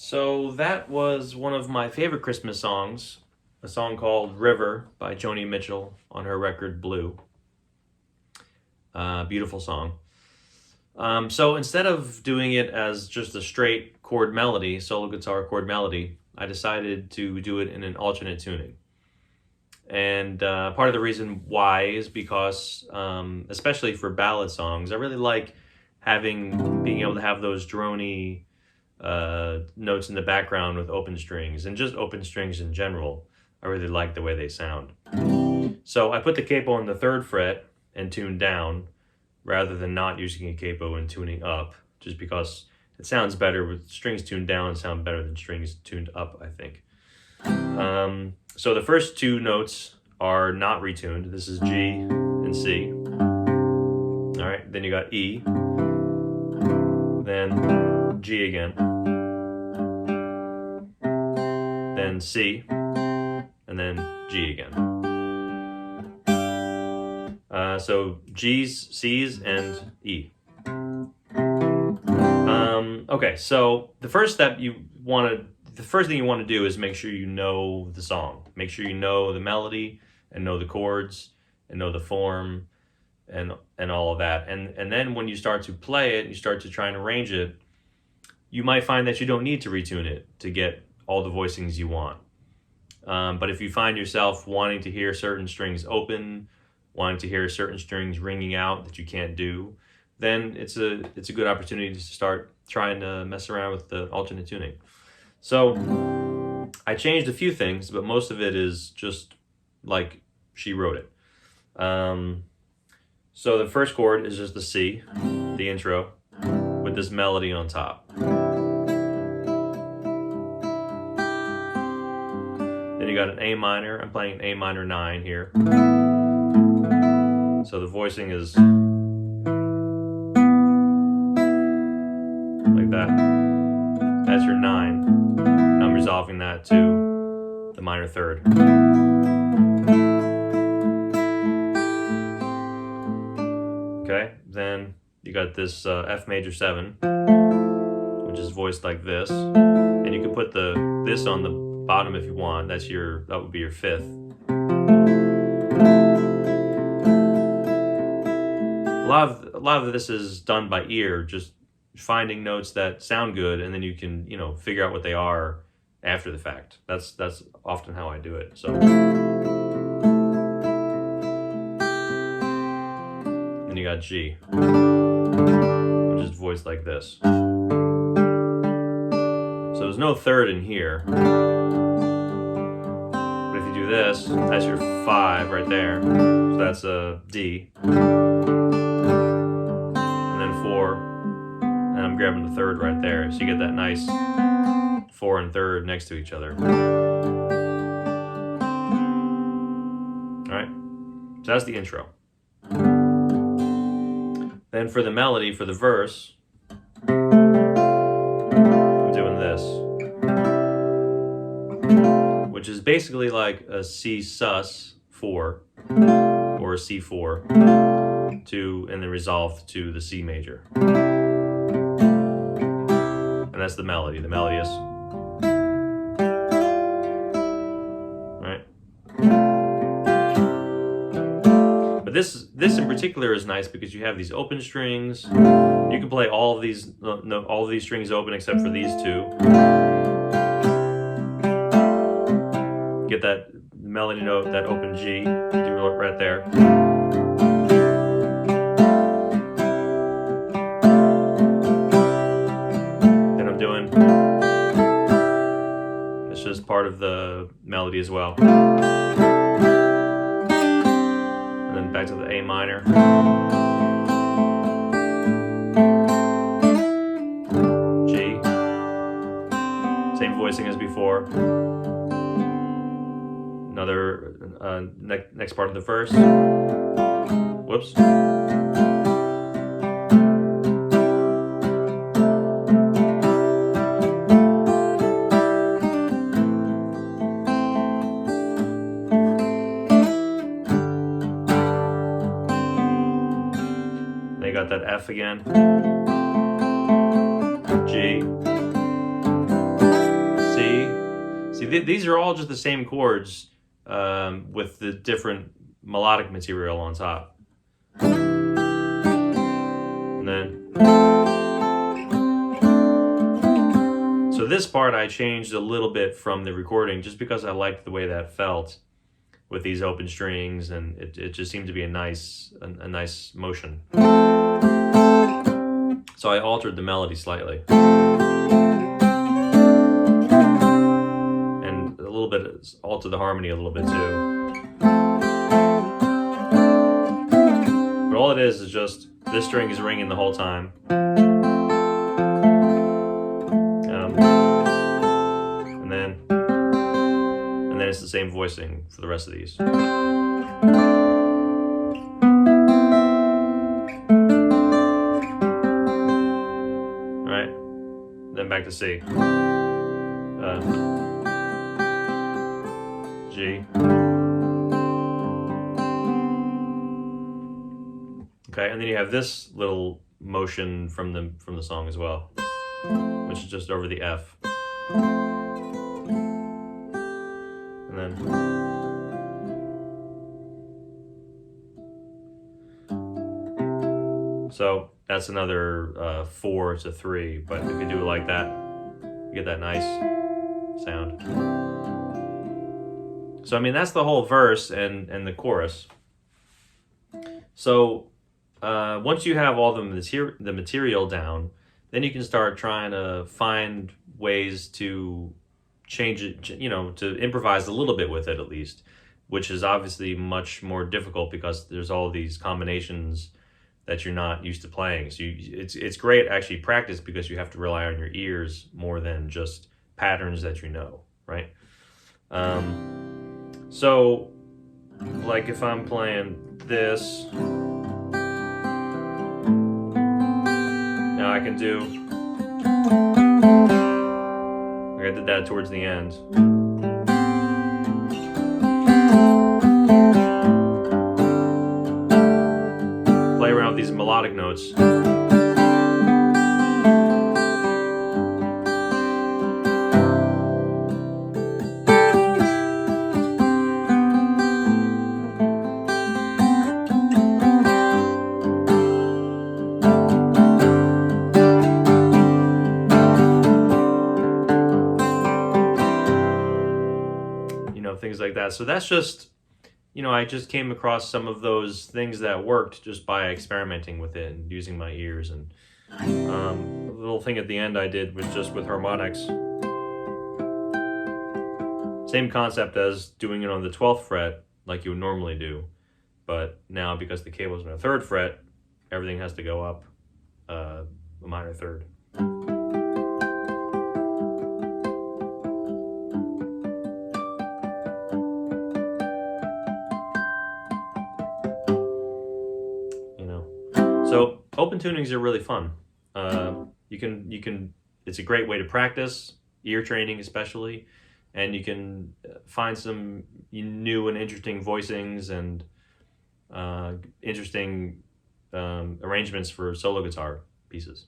So that was one of my favorite Christmas songs, a song called River by Joni Mitchell on her record Blue. Beautiful song. So instead of doing it as just a straight chord melody, solo guitar chord melody, I decided to do it in an alternate tuning. And part of the reason why is because, especially for ballad songs, I really like being able to have those droney notes in the background with open strings, and just open strings in general. I really like the way they sound. So I put the capo on the 3rd fret and tuned down, rather than not using a capo and tuning up, just because it sounds better with strings tuned down, sound better than strings tuned up, I think. So the first 2 notes are not retuned. This is G and C. All right, then you got E, then G again, then C, and then G again. So G's, C's, and E. Okay, so the first thing you want to do is make sure you know the song. Make sure you know the melody and know the chords and know the form and all of that. And then when you start to play it, you start to try and arrange it, you might find that you don't need to retune it to get all the voicings you want. But if you find yourself wanting to hear certain strings open, wanting to hear certain strings ringing out that you can't do, then it's a good opportunity to start trying to mess around with the alternate tuning. So I changed a few things, but most of it is just like she wrote it. So the first chord is just the C, the intro, with this melody on top. Then you got an A minor. I'm playing an A minor 9 here. So the voicing is like that. That's your 9. I'm resolving that to the minor 3rd. Okay, then you got this F major 7, which is voiced like this, and you can put this on the bottom if you want. That would be your 5th. A lot of this is done by ear, just finding notes that sound good, and then you can figure out what they are after the fact. That's often how I do it. So then you got G, which is voiced like this. So there's no 3rd in here. But if you do this, that's your 5 right there. So that's a D. And then 4. And I'm grabbing the 3rd right there. So you get that nice 4 and 3rd next to each other. Alright, so that's the intro. Then for the melody, for the verse, I'm doing this, which is basically like a C sus 4 or a C4 and then resolved to the C major. And that's the melody. The melody is right. But this in particular is nice because you have these open strings. You can play all of these strings open except for these 2. Get that melody note, that open G, do right there. Then I'm doing, it's just part of the melody as well. And then back to the A minor. G. Same voicing as before. Another next part of the verse. Whoops. They got that F again. G. these are all just the same chords with the different melodic material on top. And then, so this part I changed a little bit from the recording just because I liked the way that felt with these open strings, and it just seemed to be a nice motion. So I altered the melody slightly. And a little bit, altered the harmony a little bit too. But all it is just, this string is ringing the whole time. And then it's the same voicing for the rest of these. Alright, then back to C. G. Okay, and then you have this little motion from the song as well, which is just over the F. And then so that's another 4 to 3, but if you do it like that, you get that nice sound. So I mean, that's the whole verse and the chorus. So once you have all the material down, then you can start trying to find ways to change it, you know, to improvise a little bit with it at least, which is obviously much more difficult because there's all these combinations that you're not used to playing. So it's great actually practice because you have to rely on your ears more than just patterns that you know, right? So like if I'm playing this, now I can do, like I did that towards the end. Play around with these melodic notes. Things like that. So that's just, you know, I just came across some of those things that worked just by experimenting with it and using my ears. And the little thing at the end I did was just with harmonics. Same concept as doing it on the 12th fret like you would normally do, but now because the cable's on the 3rd fret, everything has to go up a minor 3rd. So open tunings are really fun. You can. It's a great way to practice ear training, especially, and you can find some new and interesting voicings and interesting arrangements for solo guitar pieces.